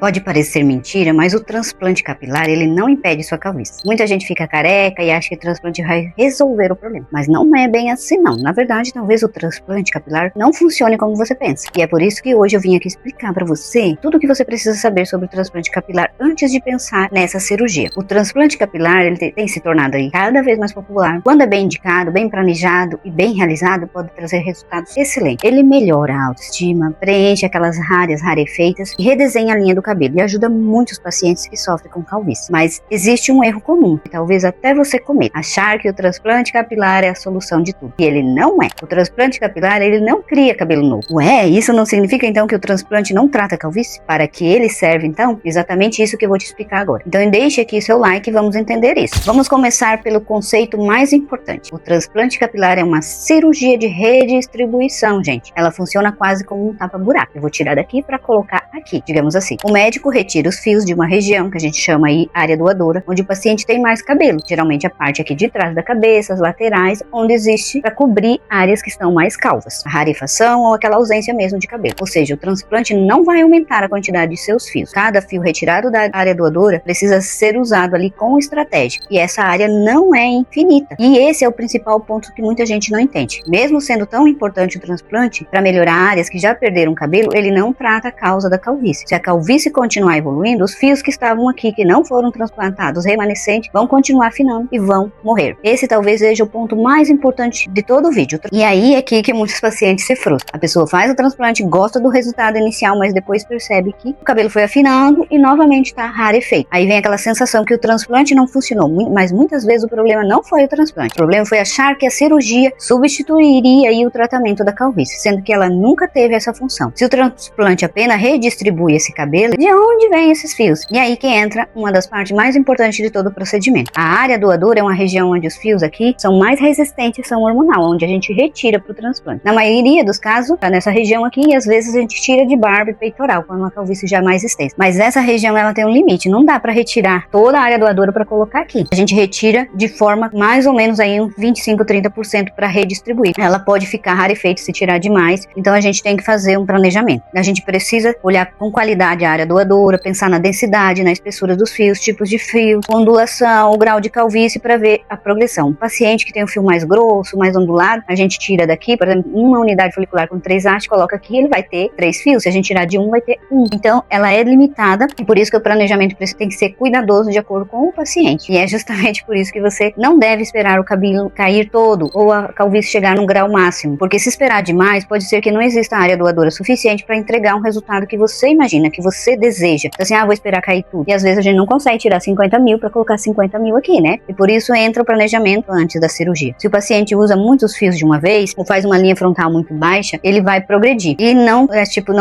Pode parecer mentira, mas o transplante capilar, ele não impede sua calvície. Muita gente fica careca e acha que o transplante vai resolver o problema, mas não é bem assim não. Na verdade, talvez o transplante capilar não funcione como você pensa. E é por isso que hoje eu vim aqui explicar para você tudo o que você precisa saber sobre o transplante capilar antes de pensar nessa cirurgia. O transplante capilar, ele tem se tornado aí cada vez mais popular. Quando é bem indicado, bem planejado e bem realizado, pode trazer resultados excelentes. Ele melhora a autoestima, preenche aquelas áreas rarefeitas e redesenha a linha do cabelo e ajuda muitos pacientes que sofrem com calvície. Mas existe um erro comum, que talvez até você cometa: achar que o transplante capilar é a solução de tudo. E ele não é. O transplante capilar, ele não cria cabelo novo. Ué, isso não significa então que o transplante não trata a calvície? Para que ele serve então? Exatamente isso que eu vou te explicar agora. Então deixe aqui seu like e vamos entender isso. Vamos começar pelo conceito mais importante. O transplante capilar é uma cirurgia de redistribuição, gente. Ela funciona quase como um tapa-buraco. Eu vou tirar daqui para colocar aqui, digamos assim. O médico retira os fios de uma região que a gente chama aí área doadora, onde o paciente tem mais cabelo, geralmente a parte aqui de trás da cabeça, as laterais, onde existe para cobrir áreas que estão mais calvas, a rarefação ou aquela ausência mesmo de cabelo. Ou seja, o transplante não vai aumentar a quantidade de seus fios. Cada fio retirado da área doadora precisa ser usado ali com estratégia, e essa área não é infinita. E esse é o principal ponto que muita gente não entende. Mesmo sendo tão importante o transplante para melhorar áreas que já perderam cabelo, ele não trata a causa da calvície. Se a calvície continuar evoluindo, os fios que estavam aqui, que não foram transplantados remanescentes, vão continuar afinando e vão morrer. Esse talvez seja o ponto mais importante de todo o vídeo. E aí é aqui que muitos pacientes se frustram. A pessoa faz o transplante, gosta do resultado inicial, mas depois percebe que o cabelo foi afinando e novamente está rarefeito. Aí vem aquela sensação que o transplante não funcionou, mas muitas vezes o problema não foi o transplante. O problema foi achar que a cirurgia substituiria aí o tratamento da calvície, sendo que ela nunca teve essa função. Se o transplante apenas redistribui esse cabelo, de onde vêm esses fios? E aí que entra uma das partes mais importantes de todo o procedimento. A área doadora é uma região onde os fios aqui são mais resistentes à ação hormonal, onde a gente retira para o transplante. Na maioria dos casos, tá nessa região aqui, e às vezes a gente tira de barba e peitoral, quando uma calvície já é mais extensa. Mas essa região, ela tem um limite, não dá para retirar toda a área doadora para colocar aqui. A gente retira de forma mais ou menos aí uns 25, 30% para redistribuir. Ela pode ficar rarefeita se tirar demais, então a gente tem que fazer um planejamento. A gente precisa olhar com qualidade a área doadora, pensar na densidade, na espessura dos fios, tipos de fios, ondulação, o grau de calvície para ver a progressão. Um paciente que tem um fio mais grosso, mais ondulado, a gente tira daqui, por exemplo, uma unidade folicular com 3 hastes, coloca aqui, ele vai ter 3 fios. Se a gente tirar de um, vai ter 1. Então, ela é limitada e por isso que o planejamento tem que ser cuidadoso de acordo com o paciente. E é justamente por isso que você não deve esperar o cabelo cair todo ou a calvície chegar num grau máximo, porque se esperar demais, pode ser que não exista área doadora suficiente para entregar um resultado que você imagina, que você deseja. Então, assim, vou esperar cair tudo. E às vezes a gente não consegue tirar 50 mil para colocar 50 mil aqui, né? E por isso entra o planejamento antes da cirurgia. Se o paciente usa muitos fios de uma vez ou faz uma linha frontal muito baixa, ele vai progredir. E não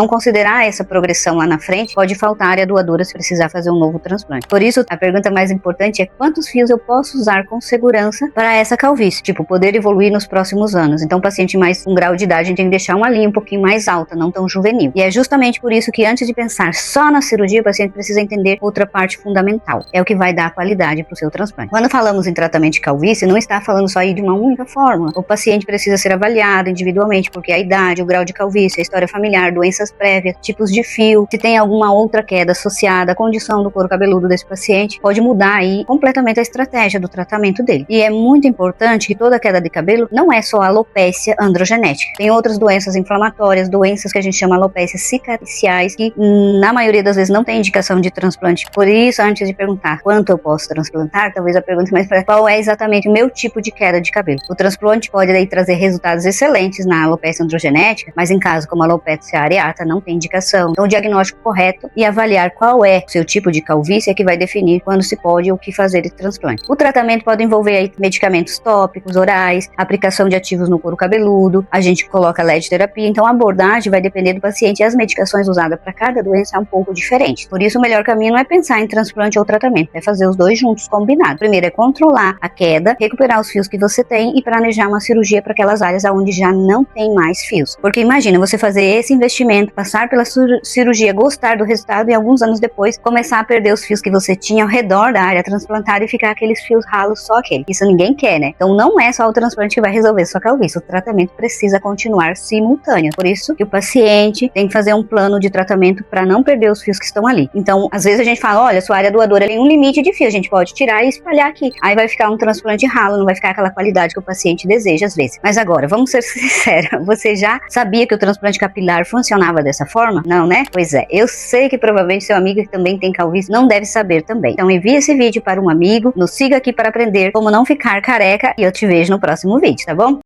considerar essa progressão lá na frente, pode faltar área doadora se precisar fazer um novo transplante. Por isso, a pergunta mais importante é quantos fios eu posso usar com segurança para essa calvície, poder evoluir nos próximos anos. Então, o paciente mais com grau de idade, a gente tem que deixar uma linha um pouquinho mais alta, não tão juvenil. E é justamente por isso que antes de pensar só na cirurgia, o paciente precisa entender outra parte fundamental. É o que vai dar qualidade para o seu transplante. Quando falamos em tratamento de calvície, não está falando só aí de uma única forma. O paciente precisa ser avaliado individualmente, porque a idade, o grau de calvície, a história familiar, doenças prévias, tipos de fio, se tem alguma outra queda associada à condição do couro cabeludo desse paciente, pode mudar aí completamente a estratégia do tratamento dele. E é muito importante que toda queda de cabelo não é só alopécia androgenética. Tem outras doenças inflamatórias, doenças que a gente chama alopécias cicatriciais, que na maioria das vezes não tem indicação de transplante. Por isso, antes de perguntar quanto eu posso transplantar, talvez a pergunta mais para qual é exatamente o meu tipo de queda de cabelo. O transplante pode daí trazer resultados excelentes na alopécia androgenética, mas em caso como a alopécia areata não tem indicação. Então, o diagnóstico correto e avaliar qual é o seu tipo de calvície é que vai definir quando se pode ou o que fazer de transplante. O tratamento pode envolver aí medicamentos tópicos, orais, aplicação de ativos no couro cabeludo, a gente coloca LED terapia, então a abordagem vai depender do paciente e as medicações usadas para cada doença é um pouco diferente. Por isso, o melhor caminho não é pensar em transplante ou tratamento, é fazer os dois juntos, combinado. Primeiro é controlar a queda, recuperar os fios que você tem e planejar uma cirurgia para aquelas áreas onde já não tem mais fios. Porque imagina você fazer esse investimento, passar pela cirurgia, gostar do resultado e alguns anos depois começar a perder os fios que você tinha ao redor da área transplantada e ficar aqueles fios ralos só aquele. Isso ninguém quer, né? Então não é só o transplante que vai resolver sua calvície, o tratamento precisa continuar simultâneo. Por isso que o paciente tem que fazer um plano de tratamento para não perder absorver os fios que estão ali. Então, às vezes a gente fala, olha, sua área doadora tem um limite de fio, a gente pode tirar e espalhar aqui. Aí vai ficar um transplante ralo, não vai ficar aquela qualidade que o paciente deseja às vezes. Mas agora, vamos ser sinceros, você já sabia que o transplante capilar funcionava dessa forma? Não, né? Pois é, eu sei que provavelmente seu amigo que também tem calvície não deve saber também. Então envie esse vídeo para um amigo, nos siga aqui para aprender como não ficar careca e eu te vejo no próximo vídeo, tá bom?